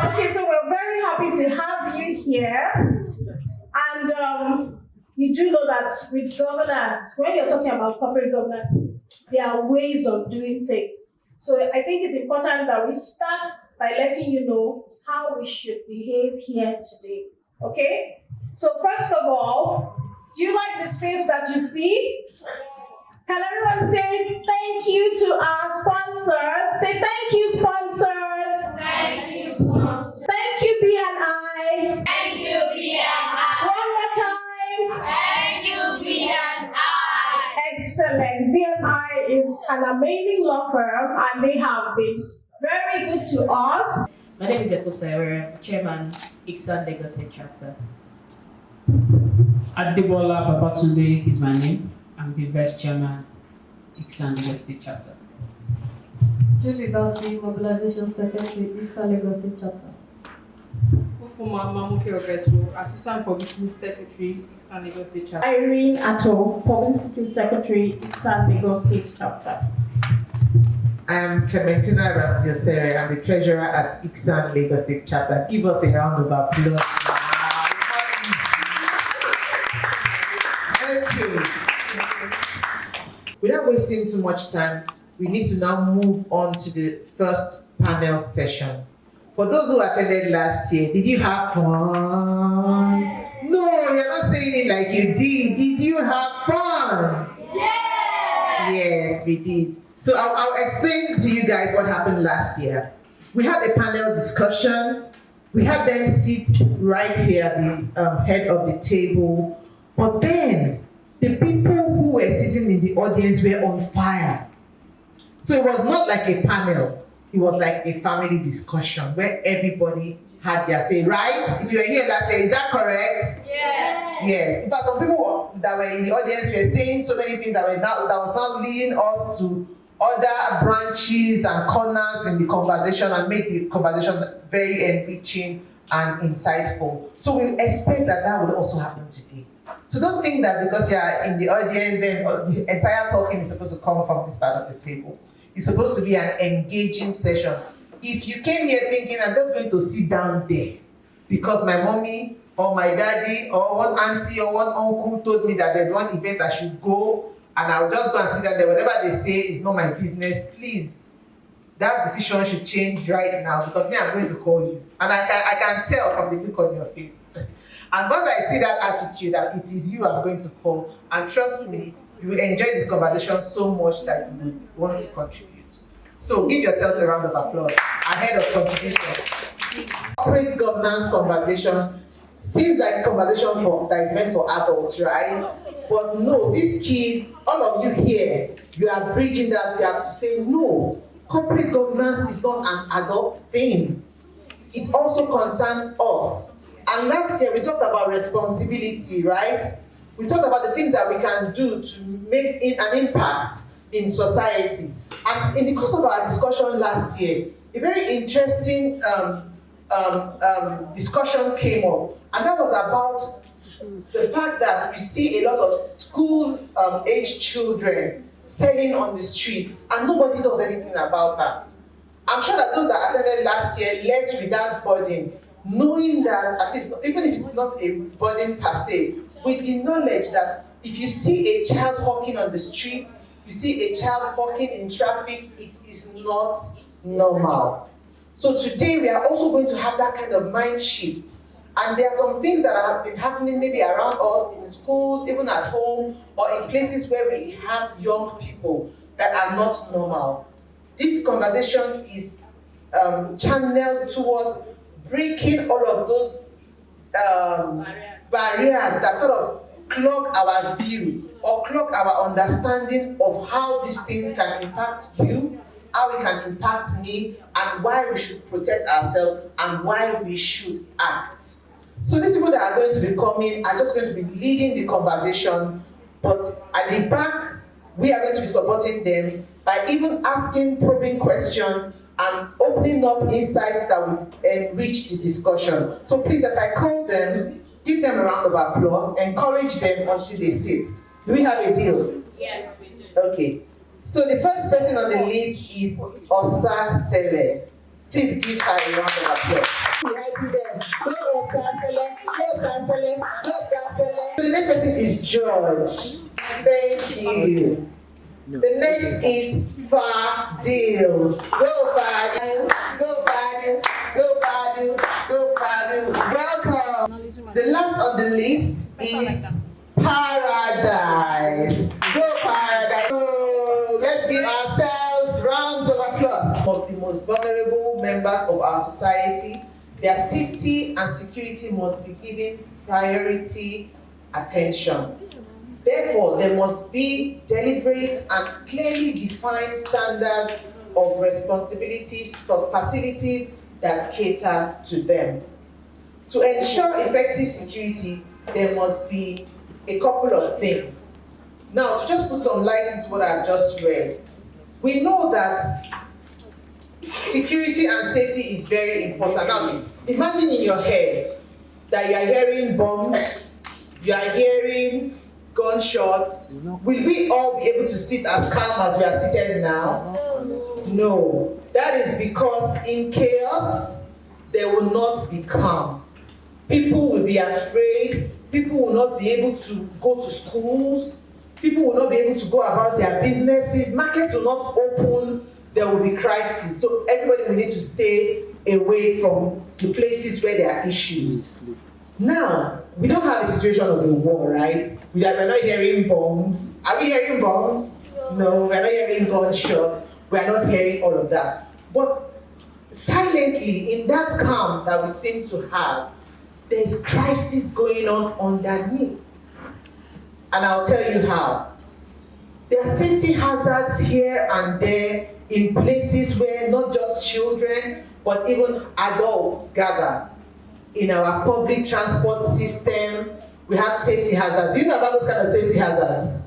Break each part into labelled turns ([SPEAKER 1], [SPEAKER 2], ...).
[SPEAKER 1] Okay, so we're very happy to have you here. And you do know that with governance, when you're talking about corporate governance, there are ways of doing things. So I think it's important that we start by letting you know how we should behave here today. Okay? So first of all, do you like the space that you see? Can everyone say thank you to our sponsors? Say thank you, sponsors.
[SPEAKER 2] Thank you, sponsors.
[SPEAKER 1] Thank you, B&I.
[SPEAKER 2] Thank you, B&I.
[SPEAKER 1] One more time.
[SPEAKER 2] Thank you, B&I.
[SPEAKER 1] Excellent. B&I is an amazing law firm and they have been very good to us.
[SPEAKER 3] My name is Eko Chairman, ICSAN Lagos State Chapter.
[SPEAKER 4] Adebola Babatunde is my name. I'm the Vice Chairman, ICSAN Lagos State Chapter.
[SPEAKER 5] Julie Bassi, Mobilization Secretary, ICSAN Lagos State Chapter.
[SPEAKER 6] Ufuma Mamuke Ogesu, Assistant Publicity Secretary, ICSAN Lagos State Chapter.
[SPEAKER 1] Irene Atto, Publicity Secretary, ICSAN Lagos State Chapter.
[SPEAKER 7] I am Clementina Ramsey-Osere. I'm the Treasurer at ICSAN Lagos State Chapter. Give us a round of applause. Okay. Without wasting too much time, we need to now move on to the first panel session. For those who attended last year, did you have fun? No, you're not saying it like you did. Did you have fun?
[SPEAKER 2] Yes!
[SPEAKER 7] Yes, we did. So I'll explain to you guys what happened last year. We had a panel discussion. We had them sit right here at the head of the table. But then, the people who were sitting in the audience were on fire. So it was not like a panel. It was like a family discussion where everybody had their say, right? If you were here last year, is that correct?
[SPEAKER 2] Yes!
[SPEAKER 7] Yes. In fact, some people that were in the audience were saying so many things that was now leading us to other branches and corners in the conversation and make the conversation very enriching and insightful. So we expect that would also happen today. So don't think that because you are in the audience, then the entire talking is supposed to come from this part of the table. It's supposed to be an engaging session. If you came here thinking, I'm just going to sit down there because my mommy or my daddy or one auntie or one uncle told me that there's one event I should go, and I'll just go and sit down there. Whatever they say is not my business. Please, that decision should change right now because me, I'm going to call you. And I can tell from the look on your face. And once I see that attitude that it is you I'm going to call, and trust me, you will enjoy this conversation so much that you will want to contribute. So give yourselves a round of applause ahead of contribution. Corporate governance conversations seems like conversation that is meant for adults, right? But no, these kids, all of you here, you are bridging that gap to say, no, corporate governance is not an adult thing. It also concerns us. And last year we talked about responsibility, right? We talked about the things that we can do to make an impact in society. And in the course of our discussion last year, a very interesting discussion came up. And that was about the fact that we see a lot of school-age children selling on the streets, and nobody does anything about that. I'm sure that those that attended last year left with that burden, knowing that, at least, even if it's not a burden per se, with the knowledge that if you see a child walking on the street, you see a child walking in traffic, it is not normal. So today we are also going to have that kind of mind shift. And there are some things that have been happening maybe around us in schools, even at home, or in places where we have young people that are not normal. This conversation is channeled towards breaking all of those barriers that sort of clog our view or clog our understanding of how these things can impact you, how it can impact me, and why we should protect ourselves and why we should act. So these people that are going to be coming are just going to be leading the conversation, but at the back, we are going to be supporting them by even asking probing questions and opening up insights that will enrich the discussion. So please, as I call them, give them a round of applause, encourage them until they sit. Do we have a deal?
[SPEAKER 2] Yes, we do.
[SPEAKER 7] Okay. So the first person on the list is Osa Sele. Please give her a round of applause. Behind you there. Go, Chancellor. Go, Chancellor. Go, Chancellor. So the next person is George. Thank you. The next is Fadil. Go, Fadil. Go, Fadil. Go, Fadil. Go, Fadil. Welcome. The last on the list is Paradise. Go, Paradise. So let's give ourselves rounds of applause. Of the most vulnerable members of our society, their safety and security must be given priority attention. Therefore, there must be deliberate and clearly defined standards of responsibilities for facilities that cater to them. To ensure effective security, there must be a couple of things. Now, to just put some light into what I've just read, we know that security and safety is very important. Now, imagine in your head that you are hearing bombs, you are hearing gunshots. Will we all be able to sit as calm as we are seated now? No. That is because in chaos, there will not be calm. People will be afraid. People will not be able to go to schools. People will not be able to go about their businesses. Markets will not open. There will be crisis. So everybody will need to stay away from the places where there are issues. Now, we don't have a situation of a war, right? We're not hearing bombs. Are we hearing bombs? No, we're not hearing gunshots. We're not hearing all of that. But silently, in that calm that we seem to have, there's crisis going on underneath. And I'll tell you how. There are safety hazards here and there in places where not just children, but even adults gather. In our public transport system, we have safety hazards. Do you know about those kind of safety hazards?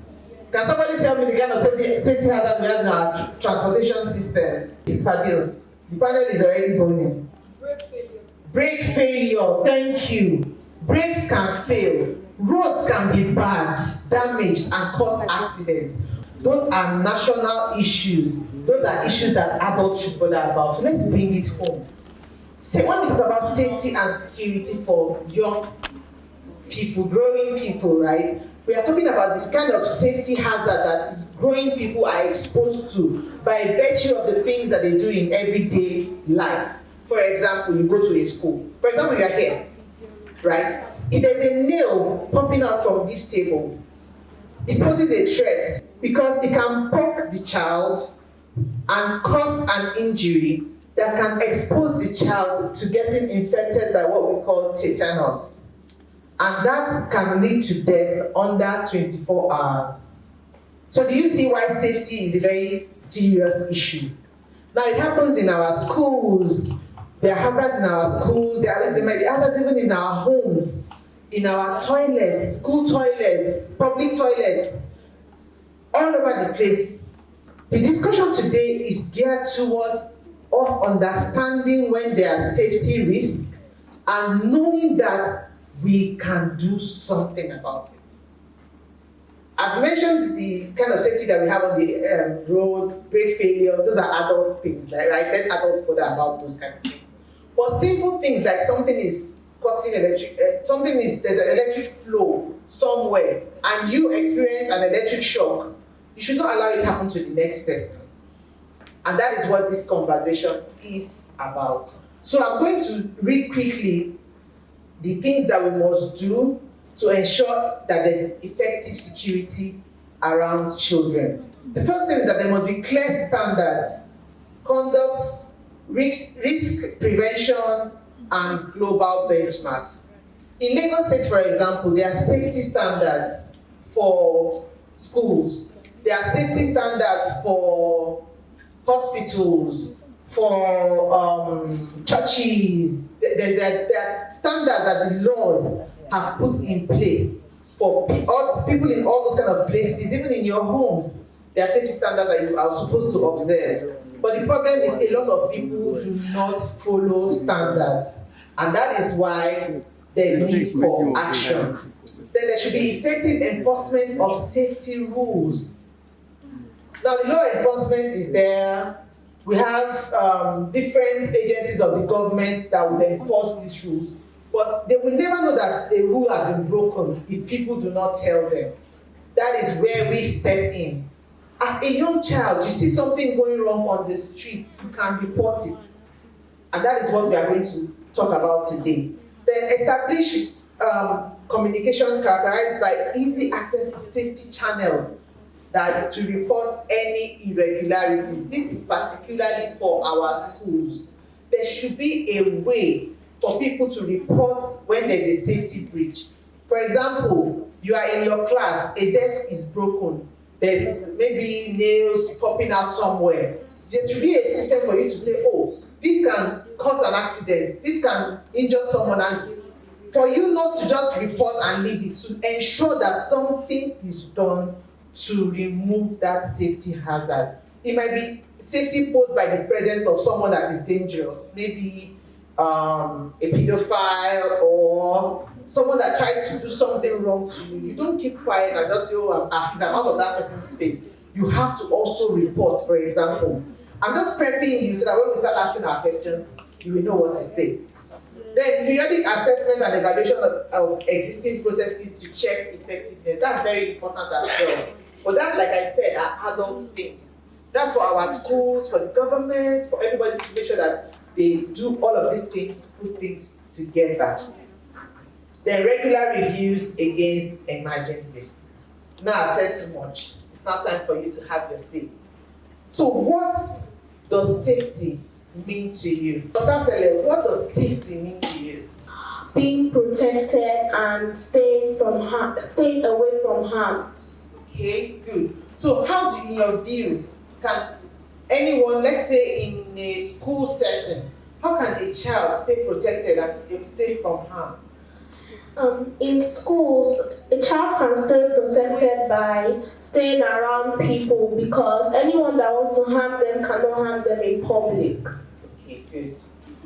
[SPEAKER 7] Can somebody tell me the kind of safety hazards we have in our transportation system? Fadil, the panel is already going.
[SPEAKER 5] Brake failure.
[SPEAKER 7] Brake failure, thank you. Brakes can fail. Roads can be bad, damaged, and cause accidents. Those are national issues. Those are issues that adults should bother about. So let's bring it home. So when we talk about safety and security for young people, growing people, right? We are talking about this kind of safety hazard that growing people are exposed to by virtue of the things that they do in everyday life. For example, you go to a school. For example, you are here, right? If there's a nail popping out from this table, it poses a threat because it can poke the child and cause an injury that can expose the child to getting infected by what we call tetanus. And that can lead to death under 24 hours. So do you see why safety is a very serious issue? Now it happens in our schools. There are hazards in our schools. There might be hazards even in our homes, in our toilets, school toilets, public toilets, all over the place. The discussion today is geared towards us understanding when there are safety risks and knowing that we can do something about it. I've mentioned the kind of safety that we have on the roads, brake failure, those are adult things, right? Let adults bother about those kind of things. But simple things like something is causing there's an electric flow somewhere and you experience an electric shock, you should not allow it to happen to the next person. And that is what this conversation is about. So I'm going to read quickly the things that we must do to ensure that there's effective security around children. The first thing is that there must be clear standards, conduct, risk prevention, and global benchmarks. In Lagos State, for example, there are safety standards for schools. There are safety standards for hospitals, for churches. There are standards that the laws have put in place for people in all those kind of places, even in your homes. There are safety standards that you are supposed to observe. But the problem is a lot of people do not follow standards. And that is why there is need for action. Then there should be effective enforcement of safety rules. Now the law enforcement is there. We have different agencies of the government that will enforce these rules, but they will never know that a rule has been broken if people do not tell them. That is where we step in. As a young child, you see something going wrong on the street, you can report it. And that is what we are going to talk about today. Then establish communication characterized by easy access to safety channels that to report any irregularities. This is particularly for our schools. There should be a way for people to report when there's a safety breach. For example, you are in your class, a desk is broken, there's maybe nails popping out somewhere. There should be a system for you to say, oh, this can cause an accident, this can injure someone, and for you not to just report and leave it, to ensure that something is done to remove that safety hazard. It might be safety posed by the presence of someone that is dangerous, maybe a pedophile or someone that tried to do something wrong to you. You don't keep quiet and just say, oh, I'm out of that person's space. You have to also report, for example. I'm just prepping you so that when we start asking our questions, you will know what to say. Then periodic assessment and evaluation of existing processes to check effectiveness. That's very important as well. But that, like I said, are adult things. That's for our schools, for the government, for everybody to make sure that they do all of these things to put things together. Then regular reviews against emerging risks. Now I've said too much. It's now time for you to have your say. So what does safety mean to you? Dr. Sele, what does safety mean to you?
[SPEAKER 1] Being protected and staying away from harm.
[SPEAKER 7] Okay, good. So how do, in your view, can anyone, let's say in a school setting, how can a child stay protected and safe from harm?
[SPEAKER 1] In schools, a child can stay protected by staying around people, because anyone that wants to harm them cannot harm them in public.
[SPEAKER 7] Okay, good.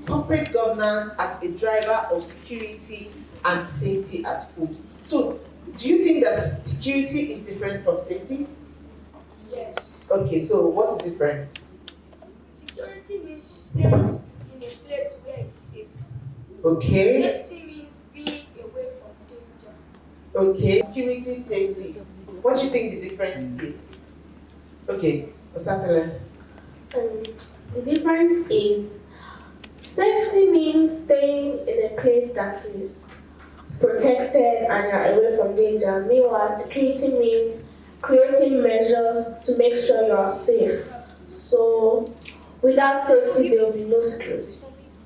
[SPEAKER 7] Corporate governance as a driver of security and safety at school. So, do you think that security is different from safety?
[SPEAKER 2] Yes.
[SPEAKER 7] Okay, so what's the difference?
[SPEAKER 2] Security means staying in a place where it's safe.
[SPEAKER 7] Okay.
[SPEAKER 2] Safety means being away from danger.
[SPEAKER 7] Okay. Security, safety. What do you think the difference is? Okay, Osasele.
[SPEAKER 1] The difference is safety means staying in a place that is protected and you're away from danger. Meanwhile, security means creating measures to make sure you're safe. So, without safety, there will be no security.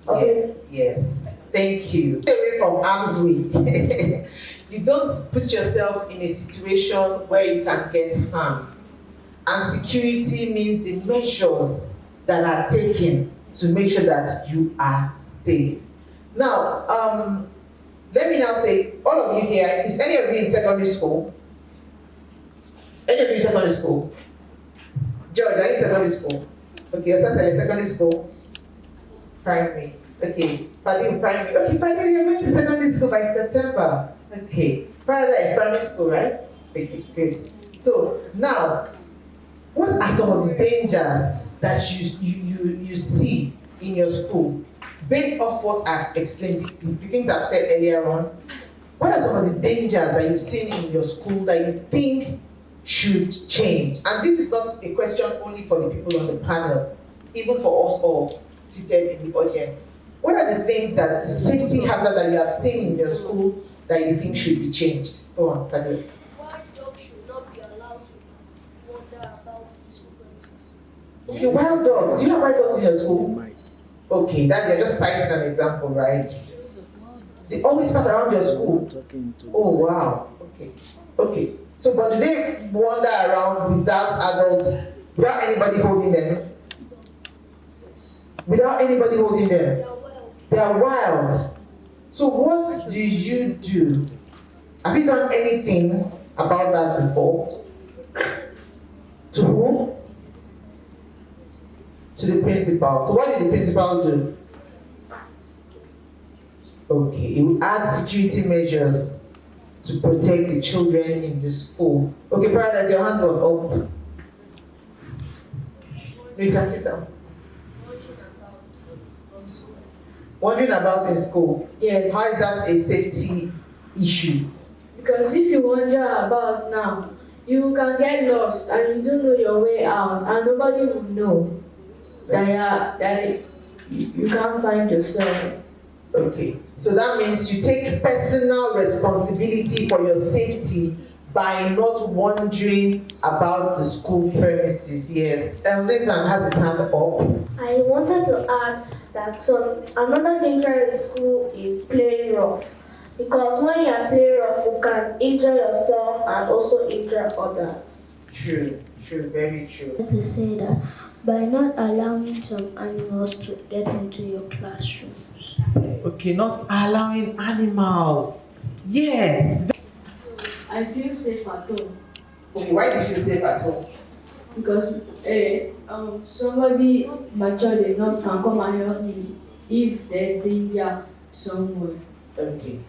[SPEAKER 1] Okay?
[SPEAKER 7] Yes. Thank you. Stay away from arm's way. You don't put yourself in a situation where you can get harmed. And security means the measures that are taken to make sure that you are safe. Now, let me now say, all of you here, is any of you in secondary school? Any of you in secondary school? George, are you in secondary school? Okay, your son's in secondary school? Primary. Okay, Paddy, primary. Okay, Paddy, you're going to secondary school by September. Okay, Paradise primary school, right? Okay, good. So, now, what are some of the dangers that you see in your school? Based off what I've explained, the things I've said earlier on, what are some of the dangers that you've seen in your school that you think should change? And this is not a question only for the people on the panel, even for us all seated in the audience. What are the things that the safety hazard that you have seen in your school that you think should be changed? Go on, Paddy.
[SPEAKER 2] Wild dogs should not be allowed to wander about the school premises.
[SPEAKER 7] Okay, wild dogs. Do you have wild dogs in your school? Okay, that you're just citing an example, right? They always pass around your school. Oh wow. Okay. Okay. So, but do they wander around without adults, without anybody holding them? Without anybody holding them? They are wild. So, what do you do? Have you done anything about that before? To whom? To the principal. So what did the principal do? Okay, he will add security measures to protect the children in the school. Okay, Paradise, your hand was up. You can sit down. Wondering about in school.
[SPEAKER 5] Yes.
[SPEAKER 7] How is that a safety issue?
[SPEAKER 5] Because if you wander about now, you can get lost and you don't know your way out, and nobody will know that you can't find yourself.
[SPEAKER 7] Okay, so that means you take personal responsibility for your safety by not wandering about the school premises. Yes, Nathan has his hand up.
[SPEAKER 8] I wanted to add that another danger in school is playing rough. Because when you are playing rough, you can injure yourself and also injure others.
[SPEAKER 7] True, very true.
[SPEAKER 8] To say that by not allowing some animals to get into your classrooms.
[SPEAKER 7] Okay, not allowing animals. Yes.
[SPEAKER 5] I feel safe at home.
[SPEAKER 7] Okay, why do you feel safe at home?
[SPEAKER 5] Because somebody mature enough can come and help me if there's danger somewhere.
[SPEAKER 7] Okay.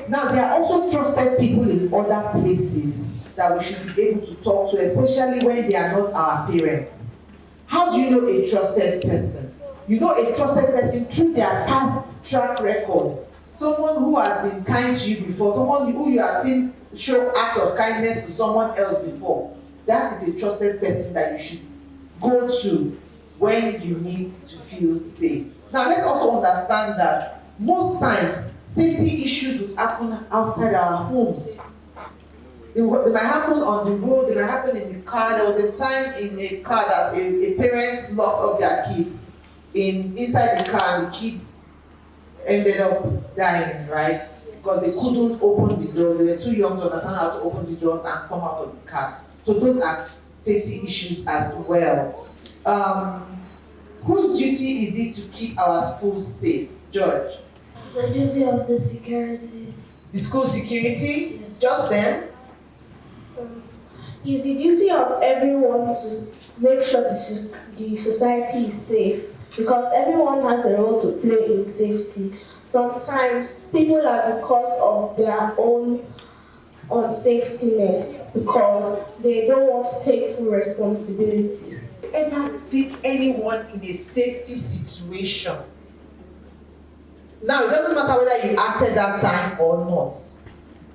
[SPEAKER 7] Now, there are also trusted people in other places that we should be able to talk to, especially when they are not our parents. How do you know a trusted person? You know a trusted person through their past track record. Someone who has been kind to you before, someone who you have seen show acts of kindness to someone else before. That is a trusted person that you should go to when you need to feel safe. Now, let's also understand that most times, safety issues will happen outside our homes. They might happen on the road, they might happen in the car. There was a time in a car that a parent locked up their kids inside the car, and the kids ended up dying, right? Because they couldn't open the door. They were too young to understand how to open the doors and come out of the car. So those are safety issues as well. Whose duty is it to keep our schools safe? George?
[SPEAKER 8] The duty of the security.
[SPEAKER 7] The school security?
[SPEAKER 8] Yes.
[SPEAKER 7] Just them?
[SPEAKER 8] It's the duty of everyone to make sure the society is safe, because everyone has a role to play in safety. Sometimes people are the cause of their own unsafetyness because they don't want to take full responsibility.
[SPEAKER 7] Ever see anyone in a safety situation? Now, it doesn't matter whether you acted that time or not.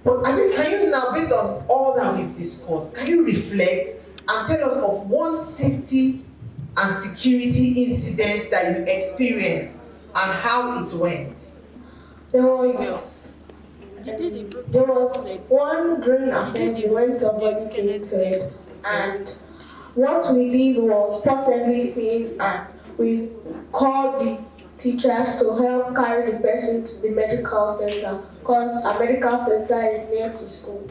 [SPEAKER 7] But can you now, based on all that we've discussed, can you reflect and tell us of one safety and security incident that you experienced and how it went?
[SPEAKER 8] There was one during assembly when somebody fainted, and what we did was pause everything and we called the teachers to help carry the person to the medical center, because a medical center is near to school.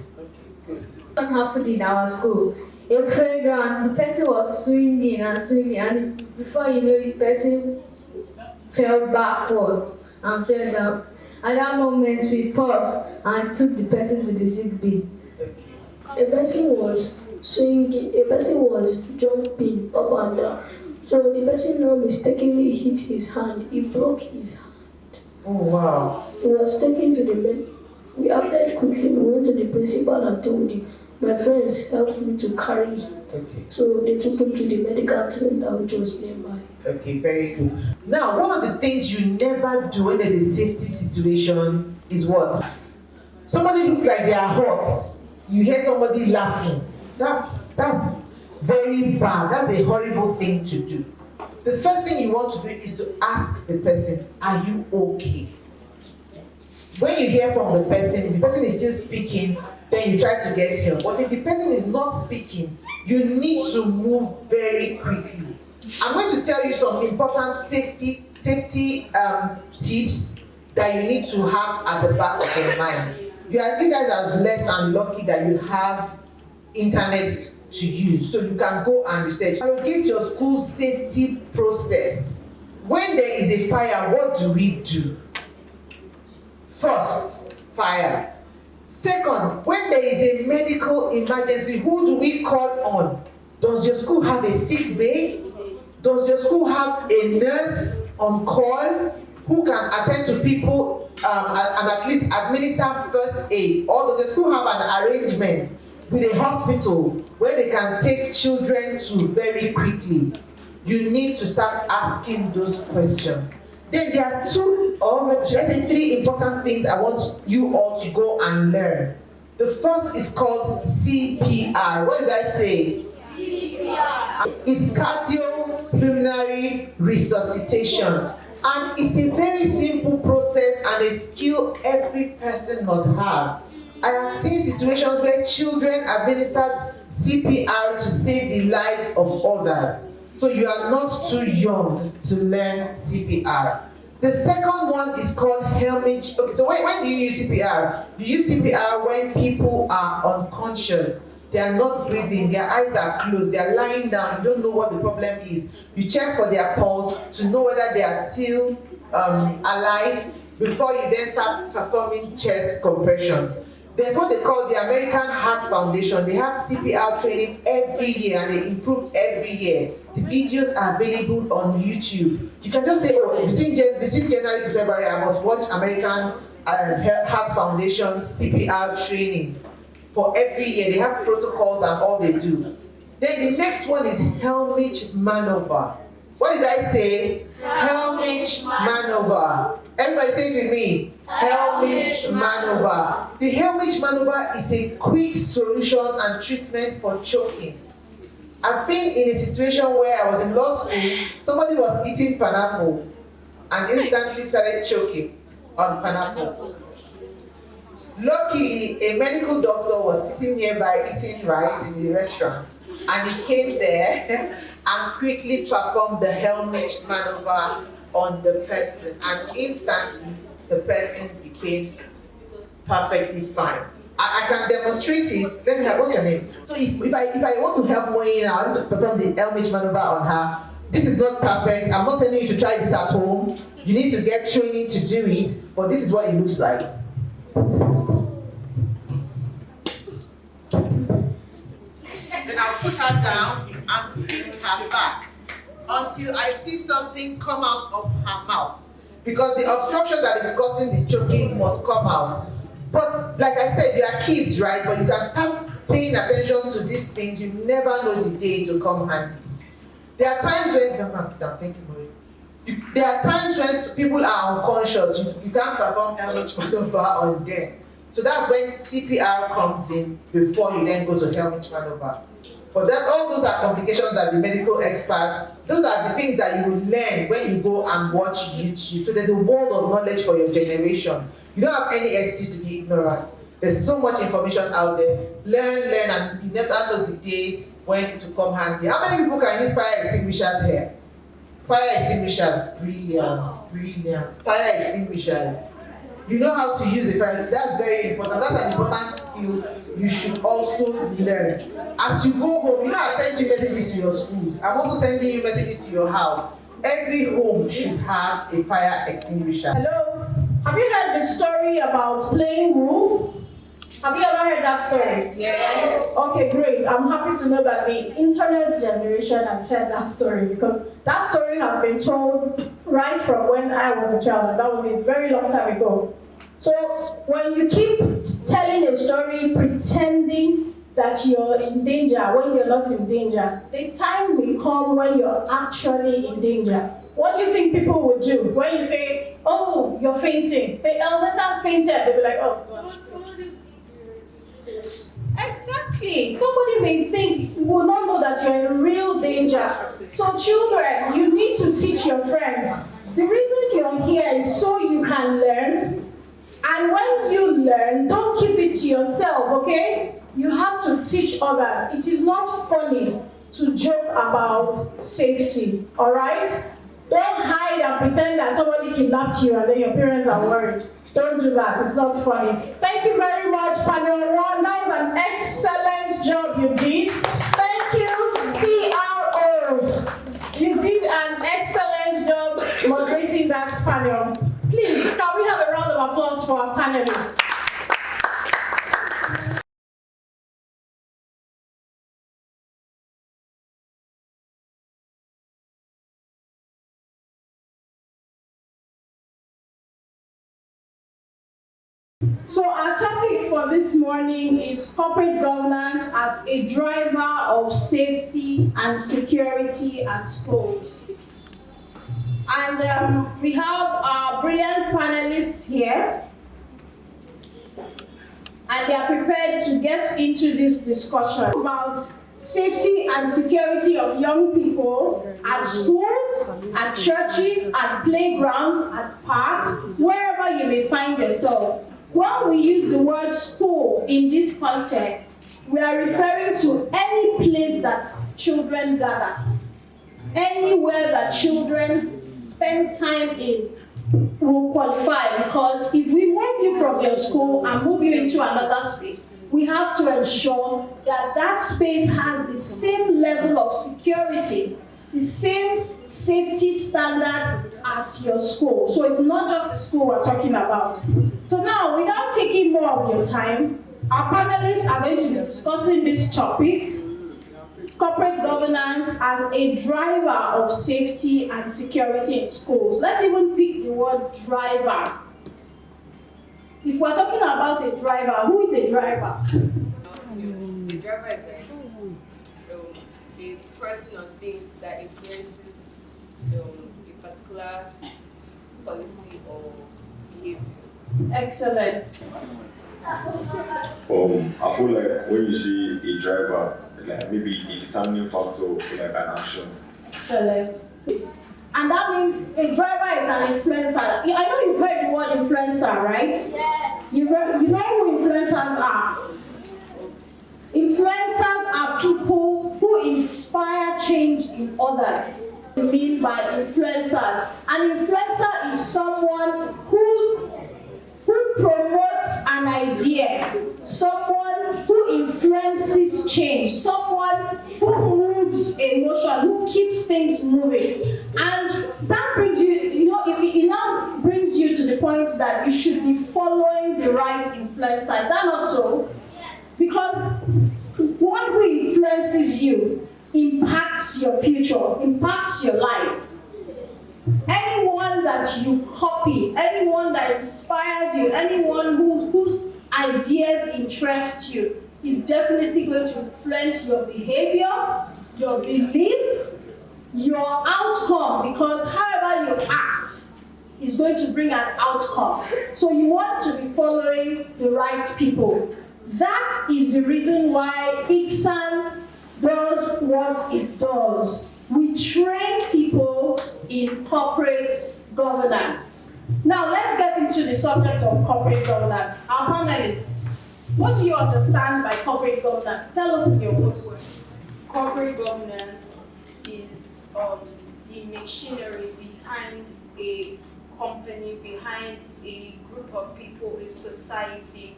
[SPEAKER 5] What happened in our school? A playground, the person was swinging, and before you know, the person fell backwards and fell down. At that moment, we paused and took the person to the sick bay.
[SPEAKER 8] A person was swinging, a person was jumping up and down. So the person now mistakenly hit his hand. He broke his hand.
[SPEAKER 7] Oh, wow.
[SPEAKER 8] He was taken to the med. We acted quickly. We went to the principal and told him. My friends helped me to carry him.
[SPEAKER 7] Okay.
[SPEAKER 8] So they took him to the medical center, which was nearby.
[SPEAKER 7] Okay, very good. Now, one of the things you never do when there's a safety situation is what? Somebody looks like they are hot. You hear somebody laughing. That's very bad. That's a horrible thing to do. The first thing you want to do is to ask the person, are you okay? When you hear from the person is still speaking, then you try to get help. But if the person is not speaking, you need to move very quickly. I'm going to tell you some important safety tips that you need to have at the back of your mind. You guys are blessed and lucky that you have internet to use, so you can go and research. Interrogate your school safety process. When there is a fire, what do we do? First, fire. Second, when there is a medical emergency, who do we call on? Does your school have a sick bay? Does your school have a nurse on call who can attend to people and at least administer first aid? Or does your school have an arrangement with a hospital where they can take children to very quickly? You need to start asking those questions. Then there are two, or should I say three important things I want you all to go and learn. The first is called CPR. What did I say? CPR. It's cardiopulmonary resuscitation. And it's a very simple process and a skill every person must have. I have seen situations where children administered CPR to save the lives of others. So you are not too young to learn CPR. The second one is called helmet. Okay, so when do you use CPR? You use CPR when people are unconscious. They are not breathing, their eyes are closed, they are lying down, you don't know what the problem is. You check for their pulse to know whether they are still alive before you then start performing chest compressions. There's what they call the American Heart Foundation. They have CPR training every year and they improve every year. The videos are available on YouTube. You can just say, oh, between January to February, I must watch American Heart Foundation CPR training. For every year, they have protocols and all they do. Then the next one is helmet maneuver. What did I say? Helmet maneuver. Everybody say it with me. Helmet maneuver. The helmet maneuver is a quick solution and treatment for choking. I've been in a situation where I was in law school, somebody was eating pineapple and instantly started choking on pineapple. Luckily, a medical doctor was sitting nearby eating rice in the restaurant, and he came there and quickly performed the helmet maneuver on the person, and instantly the person became perfectly fine. I can demonstrate it. Let me have, what's your name? So if I want to help Moyena, I want to perform the helmet maneuver on her. This is not perfect. I'm not telling you to try this at home. You need to get training to do it, but this is what it looks like. Then I'll put her down and hit her back until I see something come out of her mouth. Because the obstruction that is causing the choking must come out. But like I said, you are kids, right? But you can start paying attention to these things. You never know the day it will come handy. There are times when, you can sit down, thank you, Marie. There are times when people are unconscious. You can't perform helmet maneuver on them. So that's when CPR comes in before you then go to helmet maneuver. But all those are complications that the medical experts, those are the things that you will learn when you go and watch YouTube. So there's a world of knowledge for your generation. You don't have any excuse to be ignorant. There's so much information out there. Learn, and you never know the day when it will come handy. How many people can use fire extinguishers here? Fire extinguishers, brilliant. Fire extinguishers. You know how to use a fire. That's very important. That's an important skill you should also learn. As you go home, you know I've sent you messages to your schools. I'm also sending you messages to your house. Every home should have a fire extinguisher.
[SPEAKER 1] Hello? Have you heard the story about playing roof? Have you ever heard that story?
[SPEAKER 7] Yes.
[SPEAKER 1] Okay, great. I'm happy to know that the internet generation has heard that story, because that story has been told right from when I was a child, and that was a very long time ago. So when you keep telling a story pretending that you're in danger when you're not in danger, the time will come when you're actually in danger. What do you think people would do when you say, oh, you're fainting? Say, oh, I'm fainted. They'll be like, oh, gosh. Exactly. Somebody may think, you will not know that you're in real danger. So children, you need to teach your friends. The reason you're here is so you can learn. And when you learn, don't keep it to yourself, okay? You have to teach others. It is not funny to joke about safety, all right? Don't hide and pretend that somebody kidnapped you and then your parents are worried. Don't do that, it's not funny. Thank you very much, panel one. That was an excellent job you did. Thank you, CRO. You did an excellent job moderating that panel. Please, can we have a round of applause for our panelists? So our topic for this morning is corporate governance as a driver of safety and security at schools. And we have our brilliant panelists here. And they are prepared to get into this discussion about safety and security of young people at schools, at churches, at playgrounds, at parks, wherever you may find yourself. When we use the word school in this context, we are referring to any place that children gather, anywhere that children spend time in will qualify, because if we move you from your school and move you into another space, we have to ensure that that space has the same level of security, the same safety standard as your school. So it's not just the school we're talking about. So now, without taking more of your time, our panelists are going to be discussing this topic, corporate governance as a driver of safety and security in schools. Let's even pick the word driver. If we're talking about a driver, who is a driver?
[SPEAKER 9] The driver is a person or thing that influences a particular policy or behavior.
[SPEAKER 1] Excellent.
[SPEAKER 10] I feel like when you see a driver, like maybe a determining factor for like an action.
[SPEAKER 1] Excellent. And that means a driver is an influencer. I know you've heard the word influencer, right?
[SPEAKER 2] Yes.
[SPEAKER 1] You know who influencers are? Influencers are people who inspire change in others. What do you mean by influencers? An influencer is someone who promotes an idea, someone who influences change, someone who moves emotion, who keeps things moving. And that brings you, it now brings you to the point that you should be following the right influencers. Is that not so? Because one who influences you impacts your future, impacts your life. Anyone that you copy, anyone that inspires you, anyone whose ideas interest you is definitely going to influence your behavior, your belief, your outcome, because however you act is going to bring an outcome. So you want to be following the right people. That is the reason why ICSAN does what it does. We train people in corporate governance. Now let's get into the subject of corporate governance. Our panelists, what do you understand by corporate governance? Tell us in your own words.
[SPEAKER 2] Corporate governance is the machinery behind a company, behind a group of people, a society.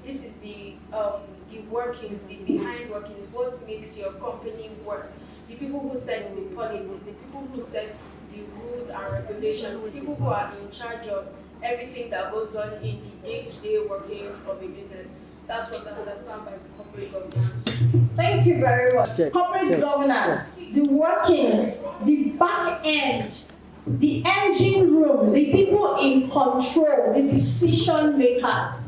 [SPEAKER 2] This is the workings, the behind workings, what makes your company work. The people who set the policies, the people who set the rules and regulations, the people who are in charge of everything that goes on in the day-to-day workings of a business. That's what I understand by corporate governance.
[SPEAKER 1] Thank you very much. Corporate governance, the workings, the back end, the engine room, the people in control, the decision makers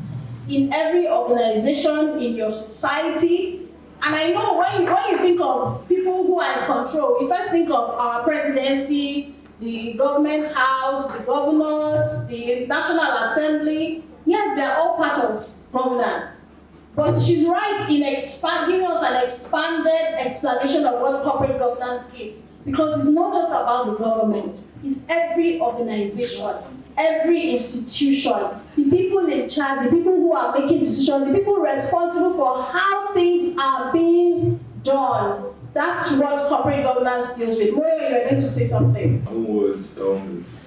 [SPEAKER 1] in every organization, in your society. And I know when you think of people who are in control, you first think of our presidency, the government house, the governors, the National Assembly. Yes, they're all part of governance. But she's right in giving us an expanded explanation of what corporate governance is. Because it's not just about the government, it's every organization, every institution, the people in charge, the people who are making decisions, the people responsible for how things are being done. That's what corporate governance deals with. Moyo, you're going to say something.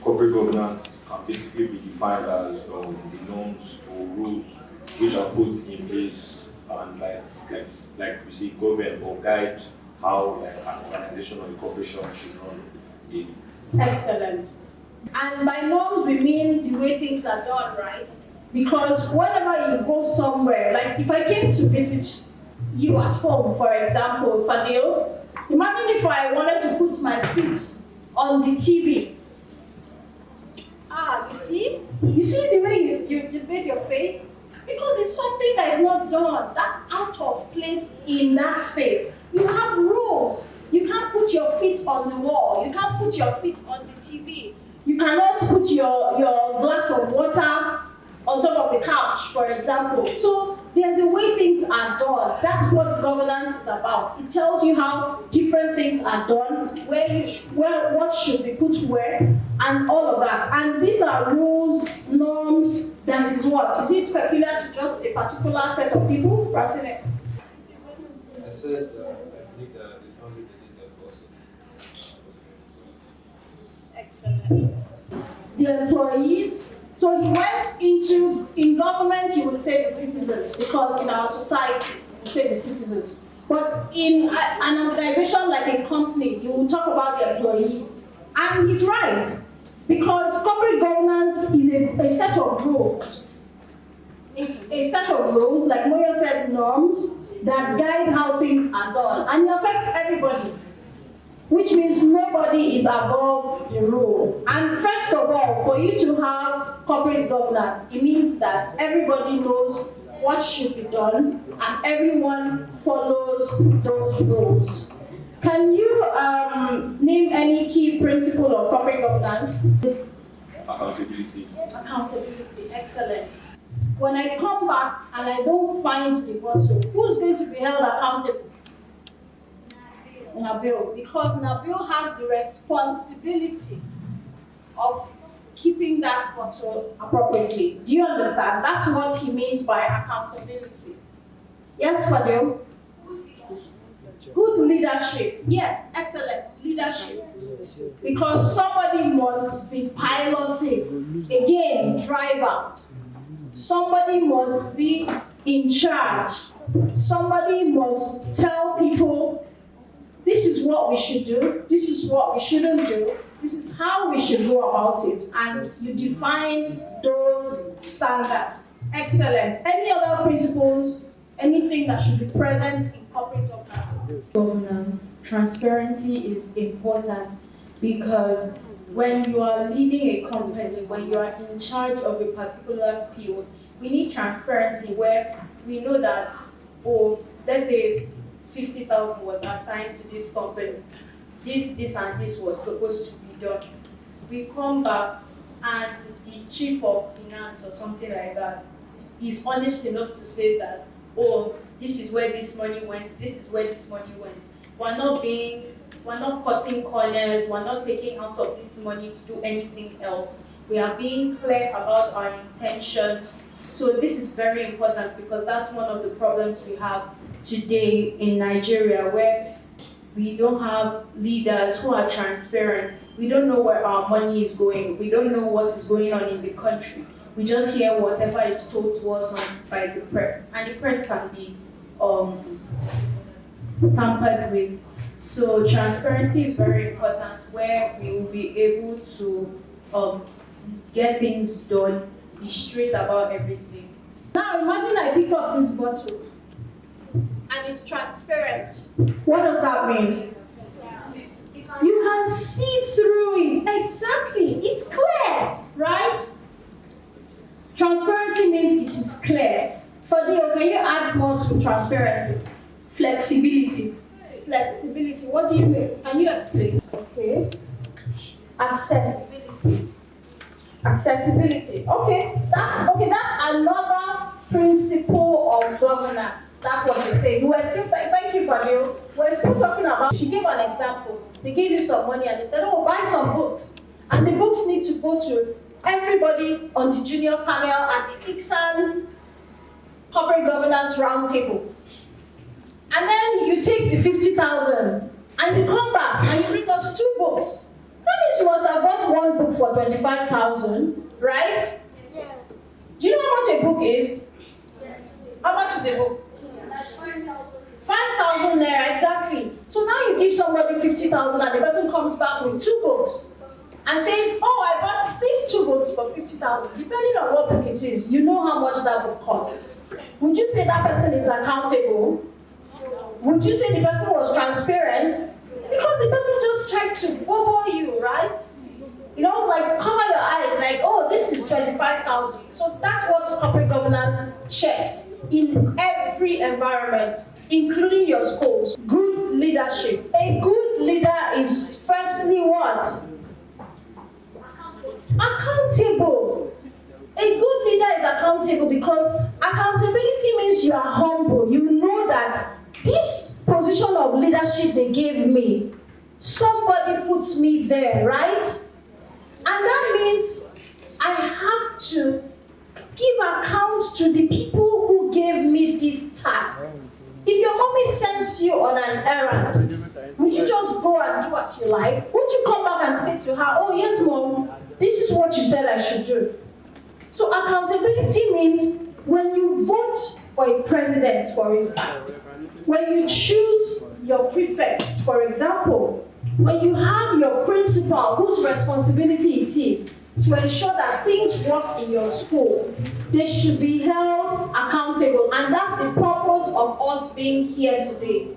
[SPEAKER 10] Corporate governance can basically be defined as the norms or rules which are put in place and like we see govern or guide how an organization or a corporation should run.
[SPEAKER 1] Excellent. And by norms we mean the way things are done, right? Because whenever you go somewhere, like if I came to visit you at home, for example, Fadil, imagine if I wanted to put my feet on the TV. You see the way you made your face? Because it's something that is not done. That's out of place in that space. You have rules. You can't put your feet on the wall. You can't put your feet on the TV. You cannot put your glass of water on top of the couch, for example. So there's a way things are done. That's what governance is about. It tells you how different things are done, where what should be put where, and all of that. And these are rules, norms. That is what? Is it peculiar to just a particular set of people? Rasine?
[SPEAKER 11] I said I think that it's only the leader process.
[SPEAKER 1] Excellent. The employees. So he went in government, you would say the citizens, because in our society, you say the citizens. But in an organization like a company, you will talk about the employees. And he's right, because corporate governance is a set of rules. It's a set of rules, like Moyo said, norms, that guide how things are done. And it affects everybody, which means nobody is above the rule. And first of all, for you to have corporate governance, it means that everybody knows what should be done and everyone follows those rules. Can you name any key principle of corporate governance?
[SPEAKER 10] Accountability.
[SPEAKER 1] Accountability, excellent. When I come back and I don't find the bottle, who's going to be held accountable? Nabil, because Nabil has the responsibility of keeping that bottle appropriately. Do you understand? That's what he means by accountability. Yes, Fadil? Good leadership. Yes, excellent leadership. Because somebody must be piloting. Again, driver. Somebody must be in charge. Somebody must tell people, this is what we should do, this is what we shouldn't do, this is how we should go about it, and you define those standards. Excellent. Any other principles, anything that should be present in corporate governance?
[SPEAKER 5] Governance, transparency is important because when you are leading a company, when you are in charge of a particular field, we need transparency where we know that, oh, let's say 50,000 was assigned to this company. This and this was supposed to be done. We come back and the chief of finance or something like that is honest enough to say that, oh, this is where this money went, this is where this money went. We're not cutting corners, we're not taking out of this money to do anything else. We are being clear about our intention. So this is very important because that's one of the problems we have today in Nigeria, where we don't have leaders who are transparent. We don't know where our money is going. We don't know what is going on in the country. We just hear whatever is told to us by the press. And the press can be tampered with. So transparency is very important, where we will be able to get things done, be straight about everything.
[SPEAKER 1] Now imagine I pick up this bottle and it's transparent. What does that mean? You can see through it. Exactly. It's clear, right? Transparency means it is clear. Fadil, can you add more to transparency?
[SPEAKER 8] Flexibility.
[SPEAKER 1] Flexibility. What do you mean? Can you explain? Okay. Accessibility. Accessibility. Okay. That's another principle of governance. That's what they say. Thank you, Fadil. We're still talking about. She gave an example. They gave you some money and they said, oh, buy some books. And the books need to go to everybody on the junior panel at the ICSAN Corporate Governance Roundtable. And then you take the 50,000 and you come back and you bring us 2 books. That means you must have bought 1 book for 25,000, right?
[SPEAKER 8] Yes.
[SPEAKER 1] Do you know how much a book is?
[SPEAKER 8] Yes.
[SPEAKER 1] How much is a book?
[SPEAKER 8] That's 5,000.
[SPEAKER 1] 5,000 naira, exactly. So now you give somebody 50,000 and the person comes back with 2 books and says, oh, I bought these 2 books for 50,000. Depending on what book it is, you know how much that book costs. Would you say that person is accountable? Would you say the person was transparent? Because the person just tried to bubble you, right? You know, like cover your eyes, like, oh, this is 25,000. So that's what corporate governance checks in every environment, including your schools. Good leadership. A good leader is firstly what? Accountable. A good leader is accountable because accountability means you are humble. You know that this position of leadership they gave me, somebody puts me there, right? And that means I have to give account to the people who gave me this task. If your mommy sends you on an errand, would you just go and do what you like? Would you come back and say to her, oh yes mom, this is what you said I should do? So accountability means when you vote for a president, for instance, when you choose your prefects, for example, when you have your principal whose responsibility it is to ensure that things work in your school, they should be held accountable. And that's the purpose of us being here today.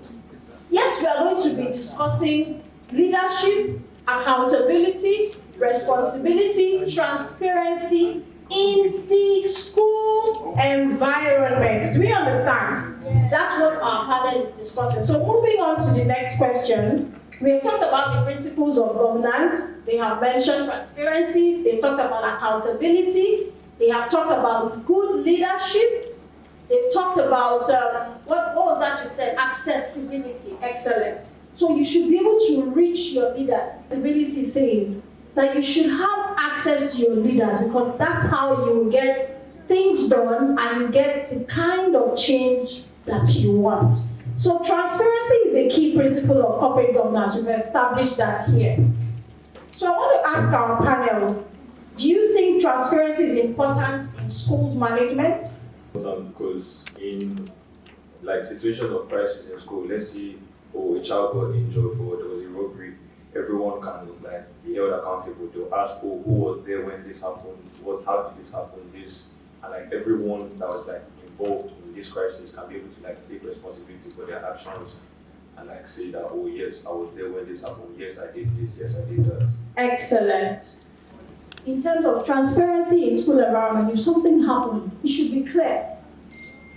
[SPEAKER 1] Yes, we are going to be discussing leadership, accountability, responsibility, transparency in the school environment. Do we understand? That's what our panel is discussing. So moving on to the next question. We have talked about the principles of governance. They have mentioned transparency. They've talked about accountability. They have talked about good leadership. They've talked about, what was that you said? Accessibility. Excellent. So you should be able to reach your leaders. Accessibility says that you should have access to your leaders because that's how you get things done and you get the kind of change that you want. So transparency is a key principle of corporate governance. We've established that here. So I want to ask our panel, do you think transparency is important in schools management?
[SPEAKER 10] Because in like situations of crisis in school, let's see, oh, a child got injured or there was a robbery, everyone can like be held accountable. They'll ask, oh, who was there when this happened? How did this happen? And like everyone that was like involved in this crisis can be able to like take responsibility for their actions and like say that, oh yes, I was there when this happened. Yes, I did this. Yes, I did that.
[SPEAKER 1] Excellent. In terms of transparency in school environment, if something happened, it should be clear.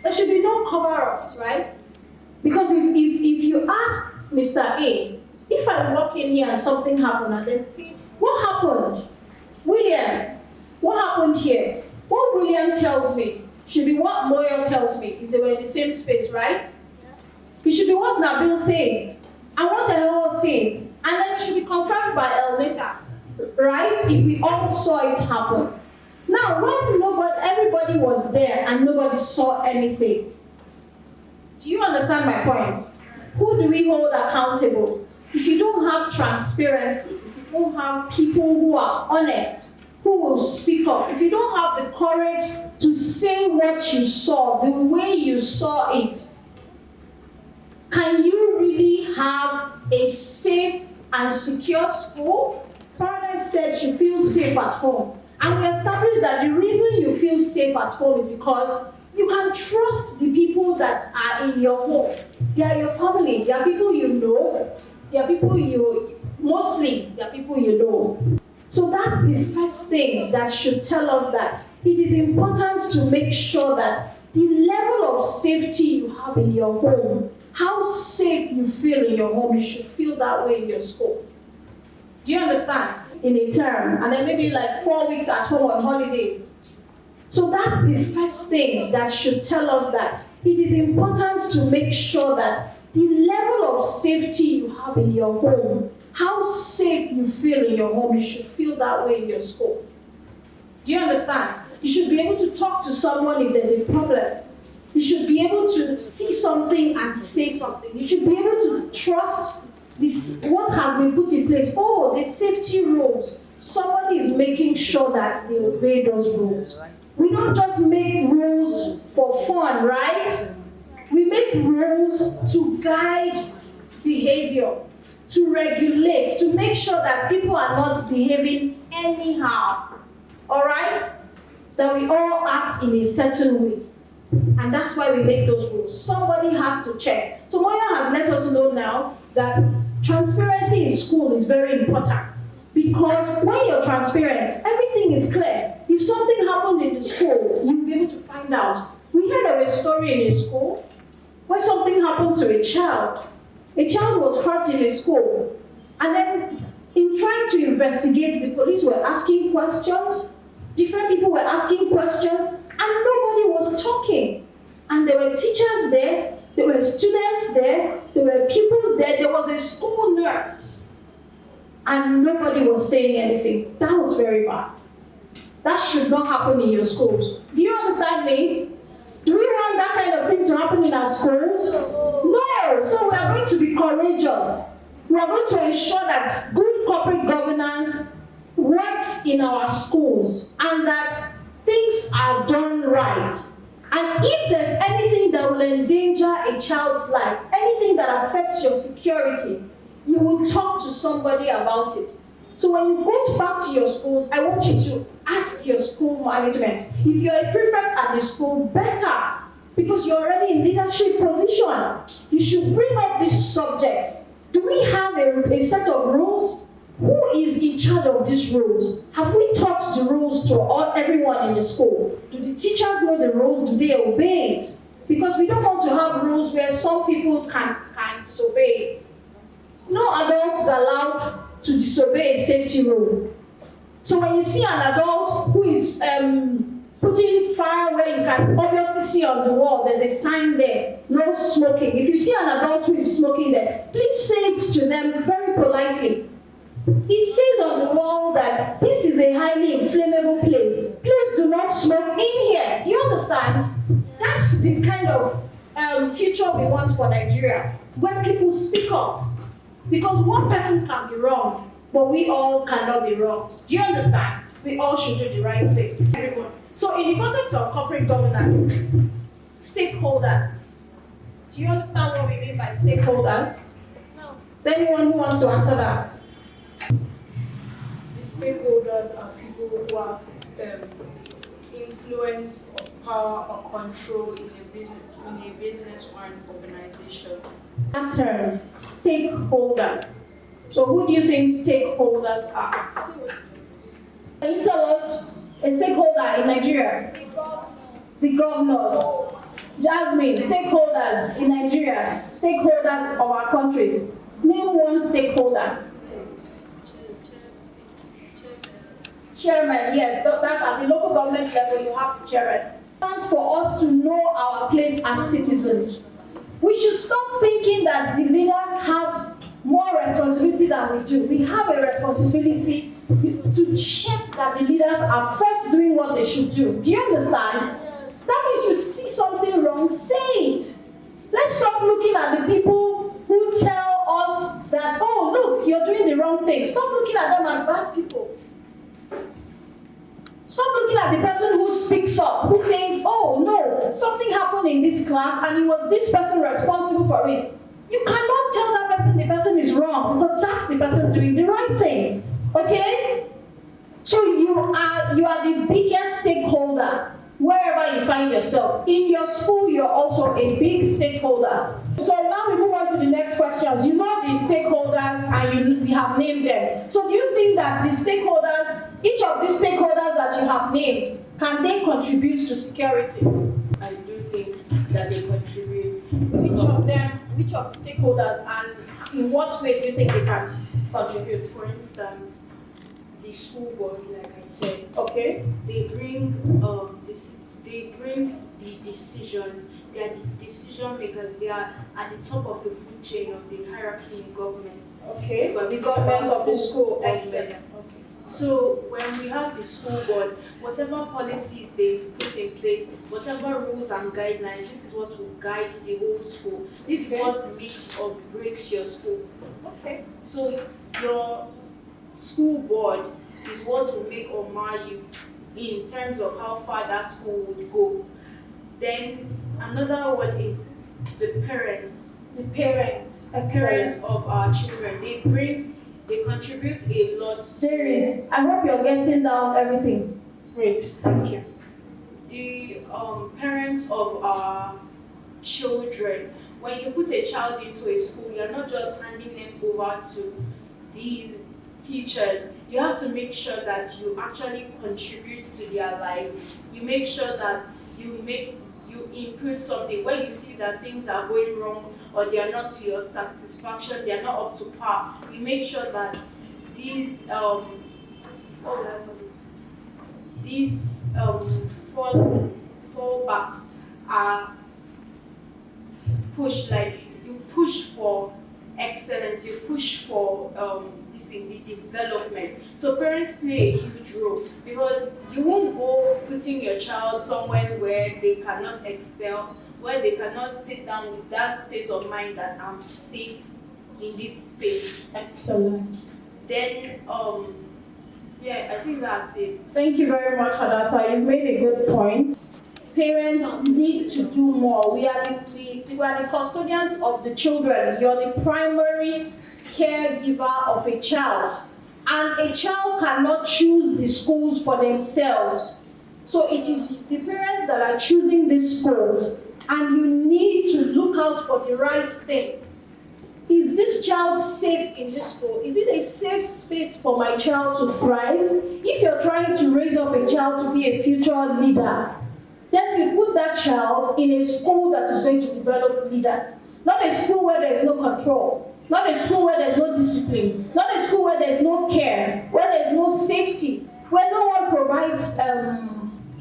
[SPEAKER 1] There should be no cover-ups, right? Because if you ask Mr. A, if I walk in here and something happened and then say, what happened? William, what happened here? What William tells me should be what Moyo tells me if they were in the same space, right? It should be what Nabil says and what El says, and then it should be confirmed by El Nitha, right? If we all saw it happen. Now, when everybody was there and nobody saw anything, do you understand my point? Who do we hold accountable? If you don't have transparency, if you don't have people who are honest, who will speak up, if you don't have the courage to say what you saw, the way you saw it, can you really have a safe and secure school? Paradise said she feels safe at home. And we established that the reason you feel safe at home is because you can trust the people that are in your home. They are your family. They are people you know. They are people mostly they are people you know. So that's the first thing that should tell us that it is important to make sure that the level of safety you have in your home, how safe you feel in your home, you should feel that way in your school. Do you understand? In a term, and then maybe like 4 weeks at home on holidays. So that's the first thing that should tell us that it is important to make sure that the level of safety you have in your home, how safe you feel in your home, you should feel that way in your school. Do you understand? You should be able to talk to someone if there's a problem. You should be able to see something and say something. You should be able to trust this, what has been put in place. Oh, the safety rules. Somebody is making sure that they obey those rules. We don't just make rules for fun, right? We make rules to guide behavior, to regulate, to make sure that people are not behaving anyhow. All right? That we all act in a certain way. And that's why we make those rules. Somebody has to check. So Moya has let us know now that transparency in school is very important. Because when you're transparent, everything is clear. If something happened in the school, you'll be able to find out. We heard of a story in a school where something happened to a child. A child was hurt in a school. And then In trying to investigate, the police were asking questions, different people were asking questions, and nobody was talking. And there were teachers there, there were students there were pupils there, there was a school nurse, and nobody was saying anything. That was very bad. That should not happen in your schools. Do you understand me? Do we want that kind of thing to happen in our schools? No! So we are going to be courageous. We are going to ensure that good corporate governance works in our schools and that things are done right. And if there's anything that will endanger a child's life, anything that affects your security, you will talk to somebody about it. So when you go back to your schools, I want you to ask your school management. If you're a prefect at the school, better, because you're already in leadership position. You should bring up these subjects. Do we have a set of rules? Who is in charge of these rules? Have we taught the rules to everyone in the school? Do the teachers know the rules? Do they obey it? Because we don't want to have rules where some people can disobey it. No adult is allowed to disobey a safety rule. So when you see an adult who is putting fire where you can obviously see on the wall, there's a sign there, no smoking. If you see an adult who is smoking there, please say it to them very politely. It says on the wall that this is a highly inflammable place. Please do not smoke in here. Do you understand? That's the kind of future we want for Nigeria, where people speak up. Because one person can be wrong, but we all cannot be wrong. Do you understand? We all should do the right thing. Everyone. So in the context of corporate governance, stakeholders. Do you understand what we mean by stakeholders? No. Is there anyone who wants to answer that?
[SPEAKER 2] The stakeholders are people who have influence or power or control in a business or an organization.
[SPEAKER 1] In terms, stakeholders. So who do you think stakeholders are? Can you tell us a stakeholder in Nigeria? The governor. Jasmine, stakeholders in Nigeria, stakeholders of our countries. Name one stakeholder. Chairman, yes, that's at the local government level, you have the chairman. It's for us to know our place as citizens. We should stop thinking that the leaders have more responsibility than we do. We have a responsibility to check that the leaders are first doing what they should do. Do you understand? That means you see something wrong, say it. Let's stop looking at the people who tell us that, oh, look, you're doing the wrong thing. Stop looking at them as bad people. Stop looking at the person who speaks up, who says, oh, no, something happened in this class and it was this person responsible for it. You cannot tell that person the person is wrong because that's the person doing the right thing. Okay? So you are the biggest stakeholder wherever you find yourself. In your school, you're also a big stakeholder. So now we move on to the next questions. You know the stakeholders and we have named them. So do you think that the stakeholders, each of the stakeholders that you have named, can they contribute to security?
[SPEAKER 2] I do think that they contribute.
[SPEAKER 1] Which of the stakeholders, and in what way do you think they can contribute?
[SPEAKER 2] For instance, the school board, like I said,
[SPEAKER 1] okay,
[SPEAKER 2] they bring the decisions. They are the decision makers. They are at the top of the food chain of the hierarchy in government.
[SPEAKER 1] Okay, the government of the school.
[SPEAKER 2] Excellent. Okay. So when we have the school board, whatever policies they put in place, whatever rules and guidelines, this is what will guide the whole school. This is what makes or breaks your school.
[SPEAKER 1] Okay.
[SPEAKER 2] So your school board is what will make or mar you in terms of how far that school would go. Then another one is the parents.
[SPEAKER 1] The parents.
[SPEAKER 2] Parents of our children. They contribute a lot.
[SPEAKER 1] Siri, I hope you're getting down everything. Great, thank you.
[SPEAKER 2] The parents of our children. When you put a child into a school, you're not just handing them over to these teachers. You have to make sure that you actually contribute to their lives. You make sure that you input something. When you see that things are going wrong or they are not to your satisfaction, they are not up to par, you make sure that these what would I call it? These fallbacks are pushed, like you push for excellence, you push for the development. So parents play a huge role, because you won't go putting your child somewhere where they cannot excel, where they cannot sit down with that state of mind that I'm safe in this space.
[SPEAKER 1] Excellent.
[SPEAKER 2] Then yeah, I think that's it.
[SPEAKER 1] Thank you very much, Hadasa. You've made a good point. Parents need to do more. We are the custodians of the children. You're the primary caregiver of a child. And a child cannot choose the schools for themselves. So it is the parents that are choosing these schools, and you need to look out for the right things. Is this child safe in this school? Is it a safe space for my child to thrive? If you're trying to raise up a child to be a future leader, then you put that child in a school that is going to develop leaders. Not a school where there's no control. Not a school where there's no discipline. Not a school where there's no care, where there's no safety, where no one provides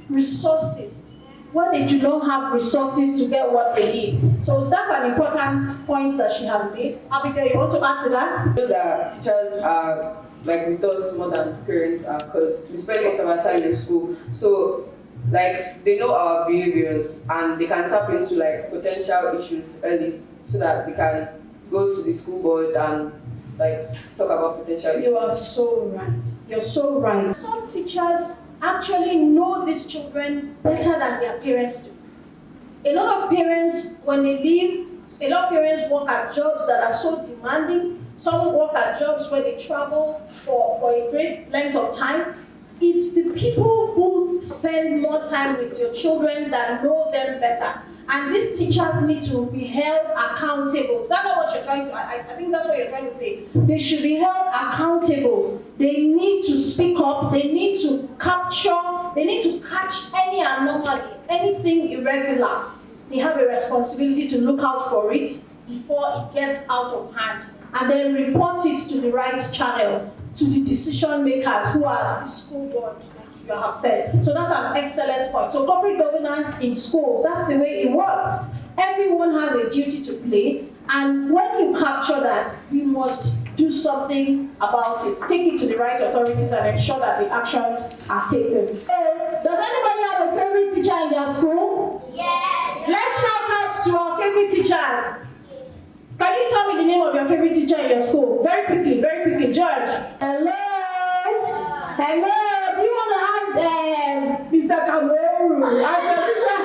[SPEAKER 1] resources, where they do not have resources to get what they need. So that's an important point that she has made. Abigail, you want to add to that?
[SPEAKER 12] I know that teachers are like with us more than parents are, because we spend most of our time in school. So like they know our behaviors, and they can tap into like potential issues early, so that they can go to the school board and like talk about potential issues.
[SPEAKER 1] You are so right. You're so right. Some teachers actually know these children better than their parents do. A lot of parents, when they leave, a lot of parents work at jobs that are so demanding. Some work at jobs where they travel for a great length of time. It's the people who spend more time with your children that know them better. And these teachers need to be held accountable. Is that not what you're trying to, I think that's what you're trying to say. They should be held accountable. They need to speak up. They need to they need to catch any anomaly, anything irregular. They have a responsibility to look out for it before it gets out of hand, and then report it to the right channel, to the decision makers who are the school board, like you have said. So that's an excellent point. So corporate governance in schools, that's the way it works. Everyone has a duty to play, and when you capture that, we must do something about it. Take it to the right authorities and ensure that the actions are taken. Does anybody have a favorite teacher in their school?
[SPEAKER 8] Yes.
[SPEAKER 1] Let's shout out to our favorite teachers. Can you tell me the name of your favorite teacher in your school? Very quickly, George. Hello? Hello? Do you want to have Mr. Kamoru as your teacher?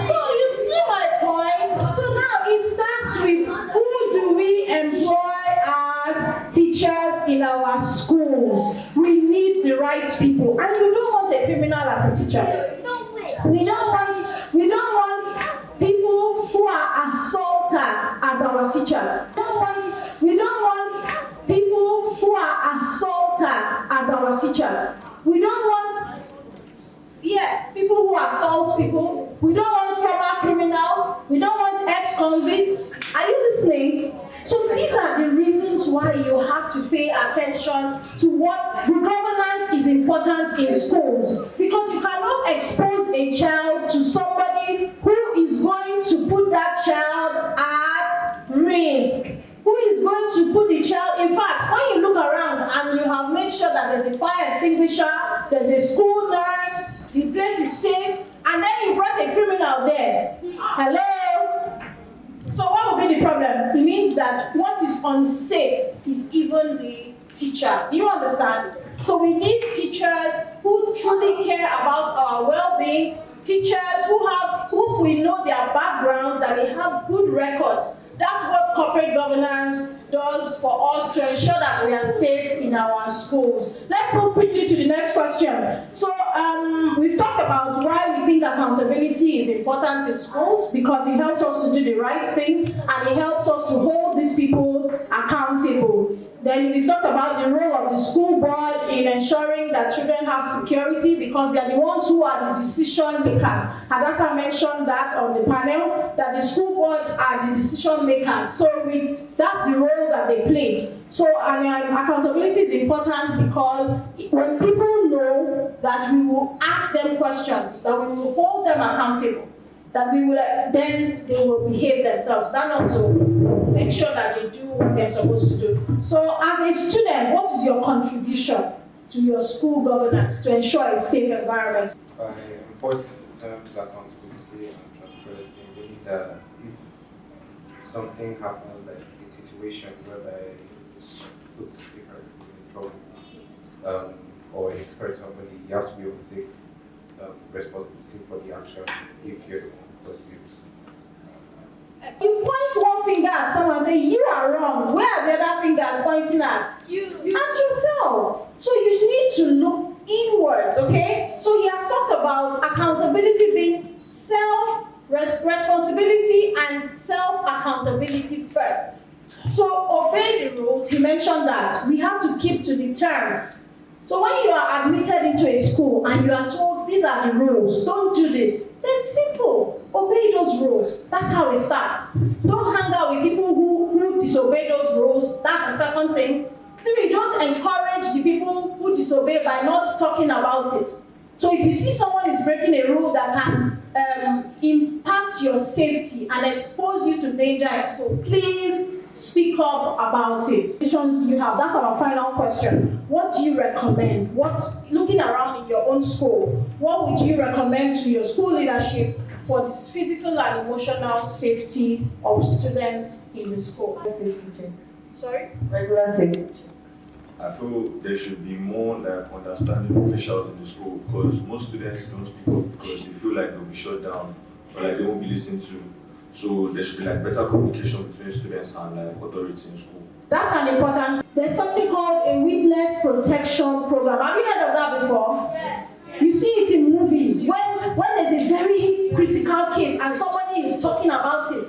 [SPEAKER 1] So you see my point? So now it starts with, who do we employ as teachers in our schools? We need the right people. And you don't want a criminal as a teacher. We don't want people who are assaulters as our teachers. We don't want people who are assaulters as our teachers. We don't want, yes, people who assault people. We don't want former criminals. We don't want ex-convicts. Are you listening? So these are the reasons why you have to pay attention to what the governance is important in schools. Because you cannot expose a child to somebody who is going to put that child at risk. Who is going to put the child, in fact, when you look around and you have made sure that there's a fire extinguisher, there's a school nurse, the place is safe, and then you brought a criminal there. Hello? So what will be the problem? It means that what is unsafe is even the teacher. Do you understand? So we need teachers who truly care about our well-being, teachers whom we know their backgrounds, and they have good records. That's what corporate governance does for us to ensure that we are safe in our schools. Let's go quickly to the next question. So we've talked about why we think accountability is important in schools, because it helps us to do the right thing and it helps us to hold these people accountable. Then we've talked about the role of the school board in ensuring that children have security because they are the ones who are the decision makers. Hadassah mentioned that on the panel, that the school board are the decision makers. So that's the role that they play. So accountability is important because when people know that we will ask them questions, that we will hold them accountable, that we will then they will behave themselves. That also make sure that they do what they're supposed to do. So as a student, what is your contribution to your school governance to ensure a safe environment?
[SPEAKER 11] By enforcing the terms accountability and transparency, meaning that if something happens, like a situation whereby it's puts different people in trouble, or it's hurt somebody, you have to be able to take responsibility for the action if you're the one who caused it.
[SPEAKER 1] You point one finger at someone and say, you are wrong. Where are the other fingers pointing at? You. At yourself. So you need to look inwards, okay? So he has talked about accountability being responsibility and self-accountability first. So obey the rules. He mentioned that we have to keep to the terms. So when you are admitted into a school and you are told these are the rules, don't do this, then it's simple. Obey those rules. That's how it starts. Don't hang out with people who disobey those rules. That's the second thing. 3, don't encourage the people who disobey by not talking about it. So if you see someone is breaking a rule that can impact your safety and expose you to danger at school, please speak up about it. What do you have? That's our final question. What do you recommend? Looking around in your own school, what would you recommend to your school leadership for this physical and emotional safety of students in the school?
[SPEAKER 12] Safety checks.
[SPEAKER 1] Sorry?
[SPEAKER 12] Regular safety checks.
[SPEAKER 10] I feel there should be more like understanding officials in the school because most students don't speak up because they feel like they'll be shut down or like they won't be listened to. So there should be like better communication between students and like authorities in school.
[SPEAKER 1] That's an important. There's something called a witness protection program. Have you heard of that before? Yes. You see it in movies when there's a very critical case and somebody is talking about it.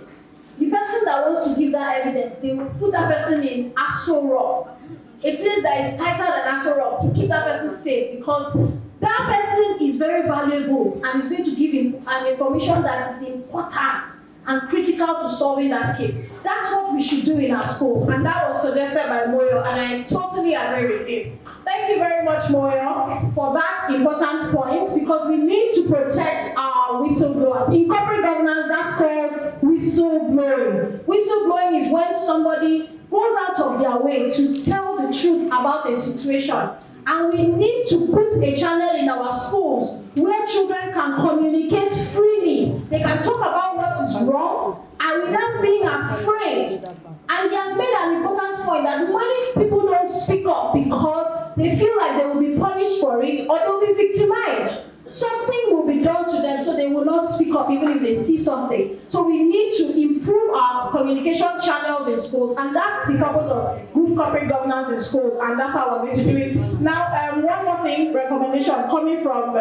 [SPEAKER 1] The person that wants to give that evidence, they will put that person in Aso Rock, a place that is tighter than Aso Rock, to keep that person safe because that person is very valuable and is going to give him an information that is important and critical to solving that case. That's what we should do in our schools, and that was suggested by Moyo, and I totally agree with him. Thank you very much, Moyo, for that important point, because we need to protect our whistleblowers. In corporate governance, that's called whistleblowing. Whistleblowing is when somebody goes out of their way to tell the truth about a situation. And we need to put a channel in our schools where children can communicate freely. They can talk about what is wrong and without being afraid. And he has made an important point that many people don't speak up because they feel like they will be punished for it or they'll be victimized. Something will be done to them so they will not speak up even if they see something. So we need to improve our communication channels in schools, and that's the purpose of good corporate governance in schools, and that's how we're going to do it. Now, one more thing, recommendation coming from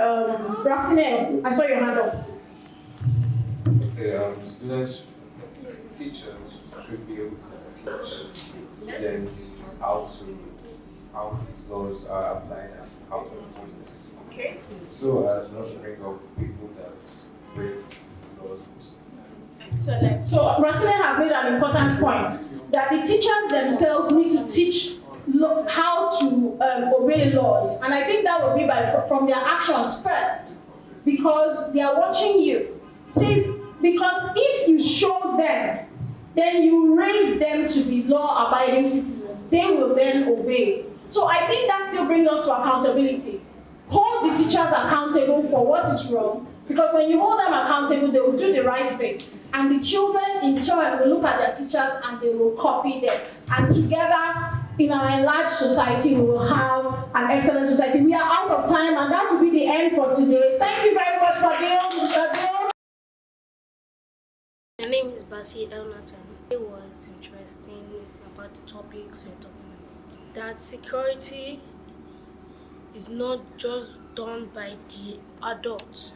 [SPEAKER 1] Racine. I saw your hand up.
[SPEAKER 11] Okay, students, teachers should be able to teach students how these laws are applied and how to enforce them.
[SPEAKER 1] Okay.
[SPEAKER 11] So as not to bring up people that break laws.
[SPEAKER 1] Excellent. So Racine has made an important point that the teachers themselves need to teach how to obey laws, and I think that would be from their actions first, because they are watching you. It says because if you show them, then you raise them to be law-abiding citizens. They will then obey. So I think that still brings us to accountability. Hold the teachers accountable for what is wrong, because when you hold them accountable, they will do the right thing. And the children, in turn, will look at their teachers and they will copy them. And together, in our enlarged society, we will have an excellent society. We are out of time, and that will be the end for today. Thank you very much, Fabio. Mr. Bill.
[SPEAKER 13] My name is Basi Elnaton. It was interesting about the topics we're talking about. That security is not just done by the adults.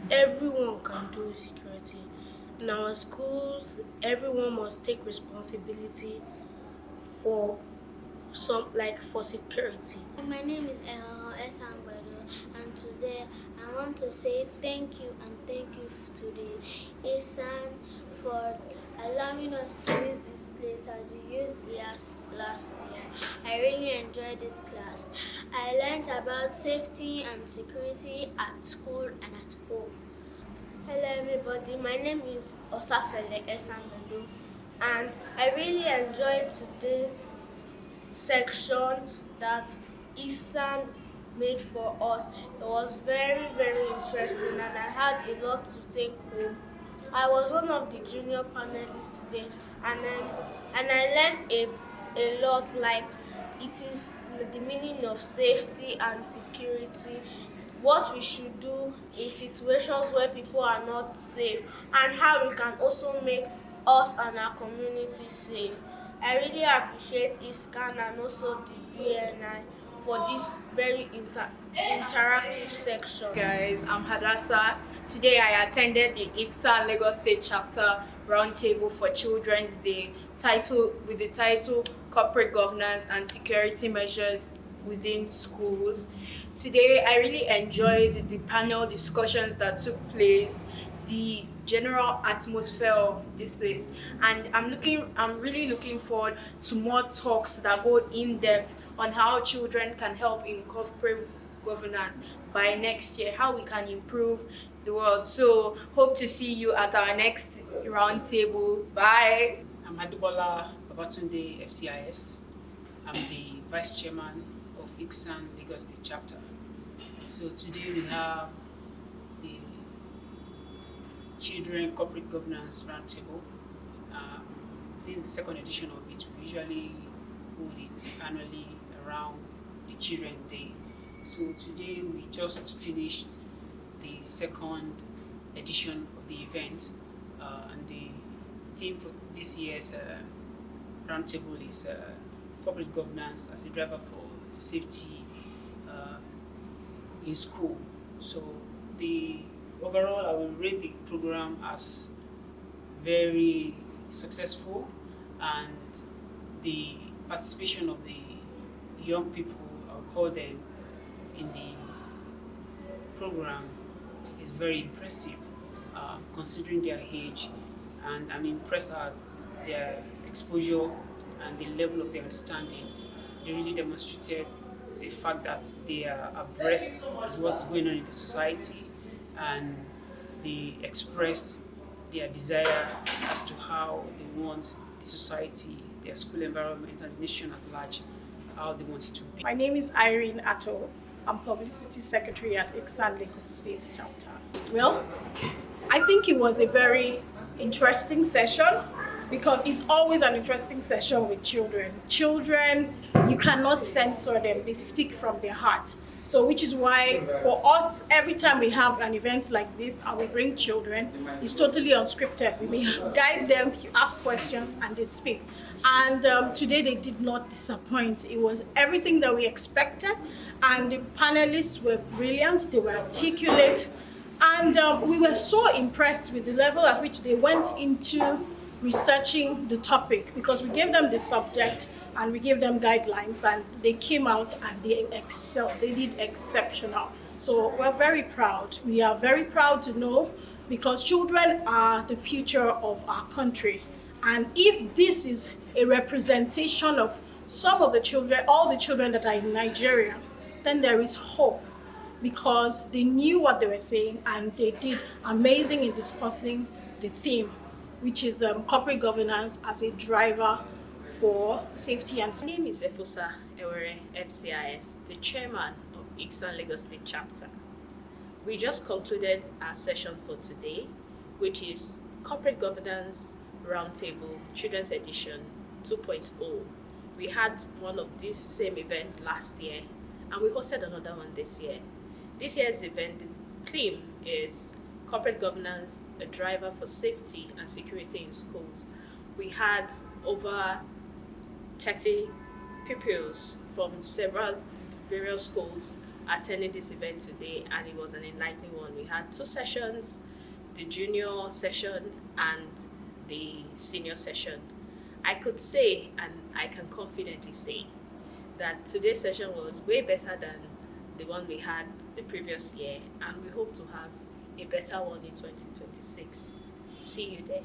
[SPEAKER 13] Everyone can do security. In our schools, everyone must take responsibility for for security.
[SPEAKER 14] My name is ICSAN, and today I want to say thank you and thank you to the ICSAN for allowing us to use this place as we used last year. I really enjoyed this class. I learned about safety and security at school and at home.
[SPEAKER 13] Hello everybody, my name is Osasele Esanbedo, and I really enjoyed today's section that ICSAN made for us. It was very, very interesting, and I had a lot to take home. I was one of the junior panelists today, and I learned a lot, like it is the meaning of safety and security, what we should do in situations where people are not safe, and how we can also make us and our community safe. I really appreciate ICSAN and also the BNI for this very interactive section.
[SPEAKER 2] Guys, I'm Hadassah. Today I attended the ICSAN Lagos State Chapter Roundtable for Children's Day with the title Corporate Governance and Security Measures Within Schools. Today I really enjoyed the panel discussions that took place, the general atmosphere of this place, and I'm really looking forward to more talks that go in depth on how children can help in corporate governance by next year, how we can improve the world. So hope to see you at our next roundtable. Bye.
[SPEAKER 4] I'm Adubola Babatunde FCIS. I'm the Vice Chairman of ICSAN Lagos State Chapter. So today we have the Children Corporate Governance Roundtable. This is the second edition of it. We usually hold it annually around the Children Day. So today we just finished the second edition of the event, and the theme for this year's roundtable is corporate governance as a driver for safety in school. So overall, I will rate the program as very successful, and the participation of the young people, I'll call them, in the program is very impressive, considering their age, and I'm impressed at their exposure and the level of their understanding. They really demonstrated the fact that they are abreast of what's going on in the society, and they expressed their desire as to how they want the society, their school environment, and the nation at large, how they want it to be.
[SPEAKER 1] My name is Irene Atto. I'm Publicity Secretary at ICSAN Lagos State Chapter. Well, I think it was a very interesting session, because it's always an interesting session with children. Children, you cannot censor them. They speak from their heart. So which is why for us, every time we have an event like this and we bring children, it's totally unscripted. We may guide them, you ask questions, and they speak. And today they did not disappoint. It was everything that we expected, and the panelists were brilliant, they were articulate, and we were so impressed with the level at which they went into researching the topic, because we gave them the subject and we gave them guidelines, and they came out and they excelled. They did exceptional. So we're very proud. We are very proud to know, because children are the future of our country. And if this is a representation of some of the children, all the children that are in Nigeria, then there is hope, because they knew what they were saying and they did amazing in discussing the theme, which is corporate governance as a driver for safety and...
[SPEAKER 15] My name is Efosa Ewere, FCIS, the chairman of ICSAN Lagos State Chapter. We just concluded our session for today, which is Corporate Governance Roundtable Children's Edition 2.0. We had one of this same event last year, and we hosted another one this year. This year's event, the theme is Corporate Governance, a driver for safety and security in schools. We had over 30 pupils from various schools attending this event today, and it was an enlightening one. We had two sessions, the junior session and the senior session. I could say, and I can confidently say, that today's session was way better than the one we had the previous year, and we hope to have a better one in 2026. See you there.